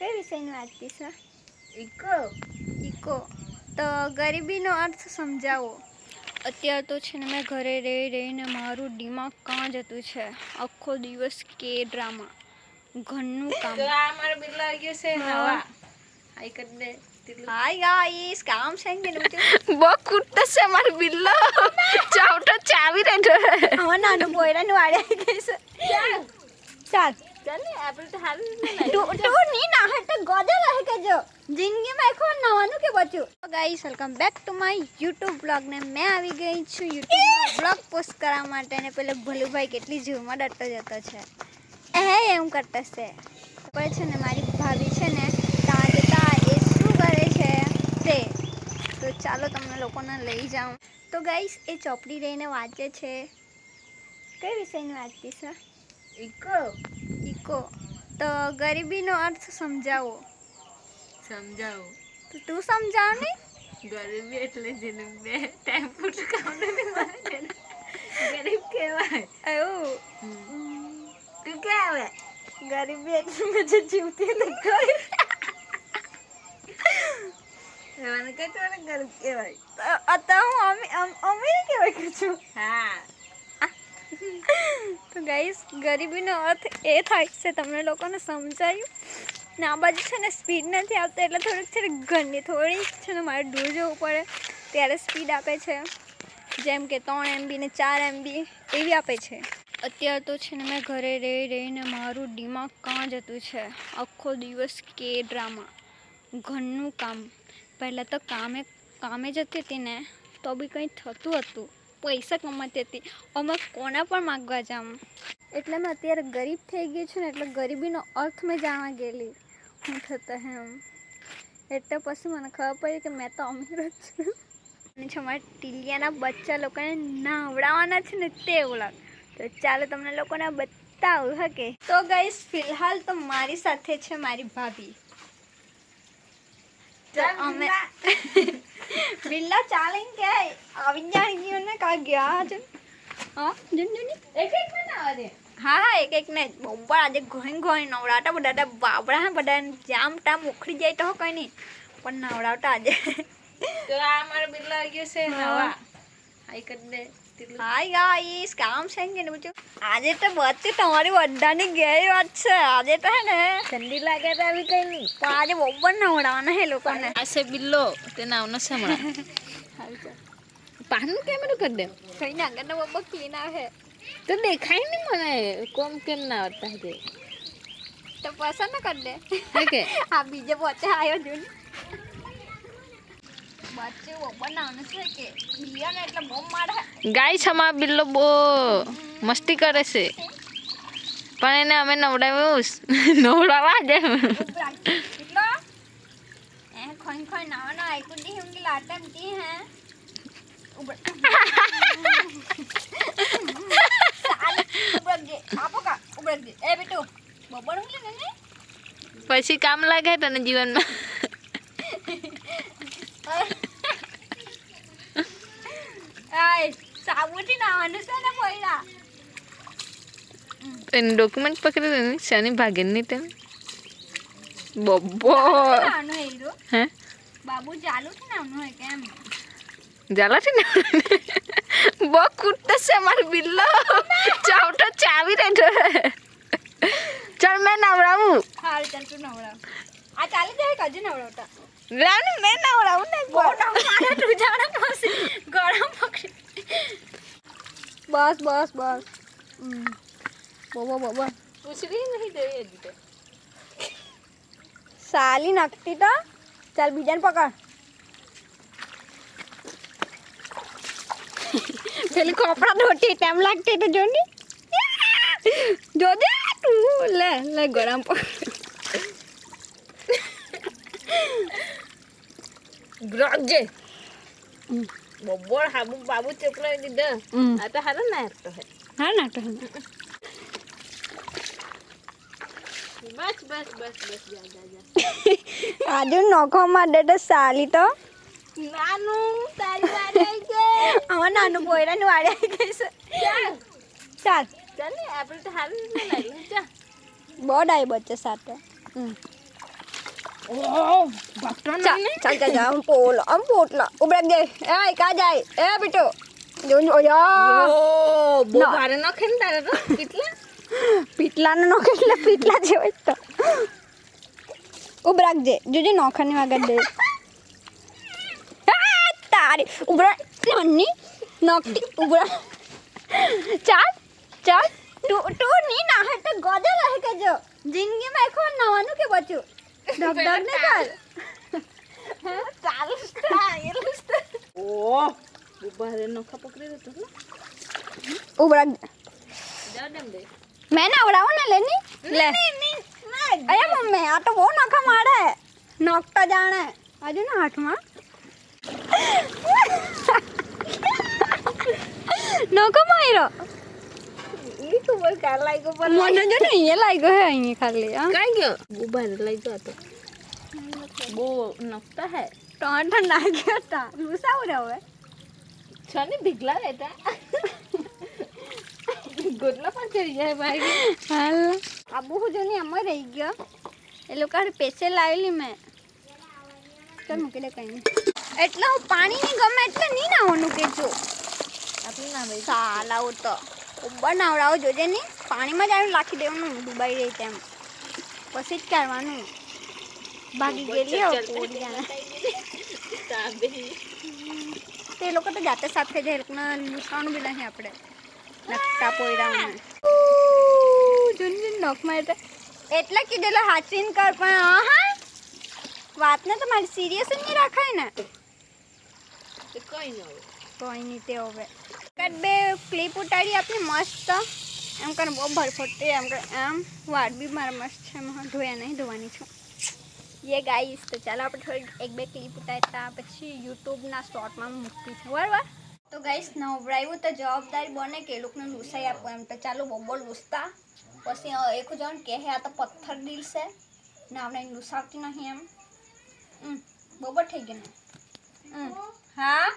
કઈ વિષયની વાત છે? ઇકો. તો ગરીબીનો અર્થ સમજાવો. અત્યારે તો છે ને મેં ઘરે રહીને મારું દિમાગ કાં જતું છે. આખો દિવસ કે ડ્રામા, ઘરનું કામ. તો આ મારો બિલ્લો આવી ગયો છે નવા. આઈ કર દે. હાય ગાઈસ, કામ છે કે નું બહુ કૂટતો છે મારો બિલ્લો. ચાવટો ચાવી રહેતો છે. હવે નાનું બોયરાનું વાડે આવી ગઈ છે. ચાલ ચાલ ને આપણે તો હાલ તું ની ના હે તો ગોદે રહે કે જો જિંદગીમાં એક વાર નવાનું કે બચ્યું. તો guys, welcome back to my YouTube blog ને મેં આવી ગઈ છું યુટ્યુબમાં બ્લોગ પોસ્ટ કરવા માટે. ને પેલે ભલુભાઈ કેટલી ઝૂમાં ડરતો જતો છે. એમ કરતા છે પછી છે ને મારી ભાભી છે ને ત્યાં જતા એ શું કરે છે તે. તો ચાલો તમને લોકોને લઈ જાઉં. તો ગાઈસ, એ ચોપડી લઈને વાંચે છે. કઈ વિષયની વાંચતી છે? ઇકો. તો ગરીબીનો અર્થ સમજાવો. તો તું સમજાવ ને. ગરીબી એટલે જેને બે ટાઈમ પૂરતું કામ નથી મળે ગરીબ કહેવાય. એવું તું કે આવે ગરીબી એટલે મેં જે જીવતી નથી એવાને કઈ તો ગરીબ કહેવાય. તો હું અમીર કહેવાય કે છું. હા. તો ગાઈસ, ગરીબીનો અર્થ એ થાય છે તમને લોકોને સમજાયું ને. આ બાજુ છે ને સ્પીડ નથી આવતી એટલે થોડીક છે ને ઘરની થોડીક છે ને મારે દૂર જવું પડે ત્યારે સ્પીડ આપે છે. જેમ કે 3 MB ને 4 MB એવી આપે છે. અત્યારે તો છે ને મેં ઘરે રહીને મારું દિમાગ કાં જતું છે. આખો દિવસ કે ડ્રામા, ઘરનું કામ. પહેલાં તો કામે જતી હતી ને તો બી કંઈ થતું હતું, પૈસા કમાતી હતી. અમે કોના પણ માગવા જાઉં. એટલે મેં અત્યારે ગરીબ થઈ ગઈ છું ને એટલે ગરીબીનો અર્થ મેં જાણવા ગયેલી હું થતા એમ. એટલે પછી મને ખબર પડી કે મેં તો અમીર જ છું. અને છે મારા ટીલિયાના બચ્ચા લોકોને નવડાવવાના છે ને તે વ્લોગ. તો ચાલો તમને લોકોને બતાવું. હકે તો ગાઈસ, ફિલહાલ તો મારી સાથે છે મારી ભાભી. તો અમે બિલ્લા ચાલીને કે આવી જાણી ગયો ને કા ગયા છે. હા જુની એક બનાવવા દે. હા, એક ને બહુ આજે ઘણી નવડાવતા બધા બાબડા હે બધા જામ ટામ ઉખડી જાય તો કઈ નહીં પણ નવડાવતા આજે. તો આ મારો બિલ્લો આવી ગયો છે નવા. આઈ કર દે. હાય ગાઈસ, કામ છે કે નું આજે તો બધી તમારી બધાની ગેરી વાત છે. આજે તો હે ને ઠંડી લાગે તો આવી કઈ નહીં પણ આજે બહુ નવડાવવાના હે લોકોને. આ છે બિલ્લો તે નાવનો છે હમણાં. પાનું કેમેરું કરી દે. કઈ ના આગળ બહુ ક્લીન આવે તો દેખાય નહીં મને કોમ કેમ ના આવતા છે. તો પસંદ કરી દે. ઓકે. આ બીજે પોતે આવ્યો જોન બચ્ચે બહુ બનાવવાનું છે કે બિલિયન એટલે બહુ મારે. ગાય છે અમારો બિલ્લો બહુ મસ્તી કરે છે પણ એને અમે નવડાવવા દે. કેટલો એ ખોઈ નાવાના આઈકુ દી હું લાટમ દી હે પછી કામ લાગે તને જીવનમાં. સાબુથી નાવાનું છે ને પહેલા. એને ડોક્યુમેન્ટ પકડી દે ને શની ભાગેન નહીં તેને બબ્બો. હે બાબુ ચાલુ થી નાનું હોય કેમ જાલાથી ને બહુ કૂટતો છે મારો બિલ્લો. ચાવટો ચાવી રહેતો છે. ચાલ મેં નવડાવું. હાલ ચાલ તું નવડાવ. આ ચાલી જાય કજુ નવડાવતા રાની મેં નવડાવું ને બહુ નવડાવે તું જાણે પછી ગળામાં પકડી. બસ બસ પૂછડી નહીં જોઈએ હજી તો. સાલી નકતી તો ચાલ બીજાને પકડ. પેલી કપડા ધોતી તેમ લાગતી તો જોની જોજે તું લે ગરમ ગ્રોજે બબ્બોર હાબુ બાબુ ચપલાવી દીધો. આ તો હારો ના હતો હે. હા ના તો બસ જા આજુ નખો માટે તો સાલી તો નાનું તારી વાડે આવી છે. હવે નાનું બોયરાનું વાડે આવી ગઈ છે. ચાલ ચાલ ને આપણે તો હારું ના લાગ્યું. ચા બહુ ડાઈ બચ્ચે સાથે ચાલ આમ પોટલા ઉભરા દે એ કા જાય એ બેટો જોન ઓયા બહુ ભારે નાખે ને તારે તો કેટલા પીટલાનો નોખે એટલે પીટલા જેવો જ તો ઉભ રાખજે જોજે નોખાની વાગર દે તારી ઉભરા નન્ની નોકટી ઉભરા ચાલ તું ની ના હે તો ગોદે રહે કે જો જિંદગીમાં એક વાર નવાનું કે બચ્યું ડગ ને ચાલ ચાલ બહુ ભારે નોખા પકડી દેતો ને ઉભ રાખ જા દેમ દે મેં નવડાવું ને લેની લે અરે મમ્મી આ તો બહુ નોખા મારે નોખતા જાણે હજુ ના હાથમાં નોખો માર્યો ઈ તો બોલ કાર લાગ્યો પર મને જો ને અહીંયા લાગ્યો હે અહીંયા ખાલી હા કાઈ ગયો બહુ ભારે લાગ્યો તો બહુ નખતા હે ટોંઠ નાખ્યો તા લૂસાવ રે હવે છને ભીગલા રહેતા ગોટલા પણ ચડી જાય ભાઈ હાલ આબુ જો ને એમ રહી ગયો એ લોકો પેસે લાવેલી મેં ચાલ મૂકી દે કઈ નહીં એટલે હું પાણી નહીં ગમે એટલે નહીં નાવાનું કે જો આપણે ના ભાઈ સાલાવ તો ઉબ્બર નાવડાવો જોજે નહીં પાણીમાં જ આવી નાખી દેવાનું ડૂબાઈ રહી તેમ પછી જ કરવાનું ભાગી ગયેલી હો પોરી જાણે તે લોકો તો જાતે સાફ થઈ જાય એ લોકોને લૂસવાનું બી નહીં આપણે નકટા પોયરામાં જોન નોખ મારે એટલે કીધેલો હાચવીને કર પણ હા વાતને તો મારી સિરિયસ જ નહીં રાખાય ને કઈ ન હવે કોઈ નહીં તે હવે કદ બે ક્લિપ ઉતારી આપની મસ્ત એમ કરે બહુ ભરફોટી એમ કરે એમ વાળ બી મારા મસ્ત છે એમાં ધોયા નહીં ધોવાની છું ये गाइस तो ચાલો આપણે થોડી એક બે ક્લિપ ઉતારતા પછી યુટ્યુબના શોર્ટમાં મૂકવી છે બરાબર તો ગાઈસ નવરાયું તો જવાબદારી બને કે એ લોકોને લૂસાઈ આપો એમ તો ચાલો બહુ લૂસતા પછી એક જણ કહે આ તો પથ્થર દિલ છે ને આપણે લૂસાવતી નહીં એમ બરોબર થઈ ગયું ને હા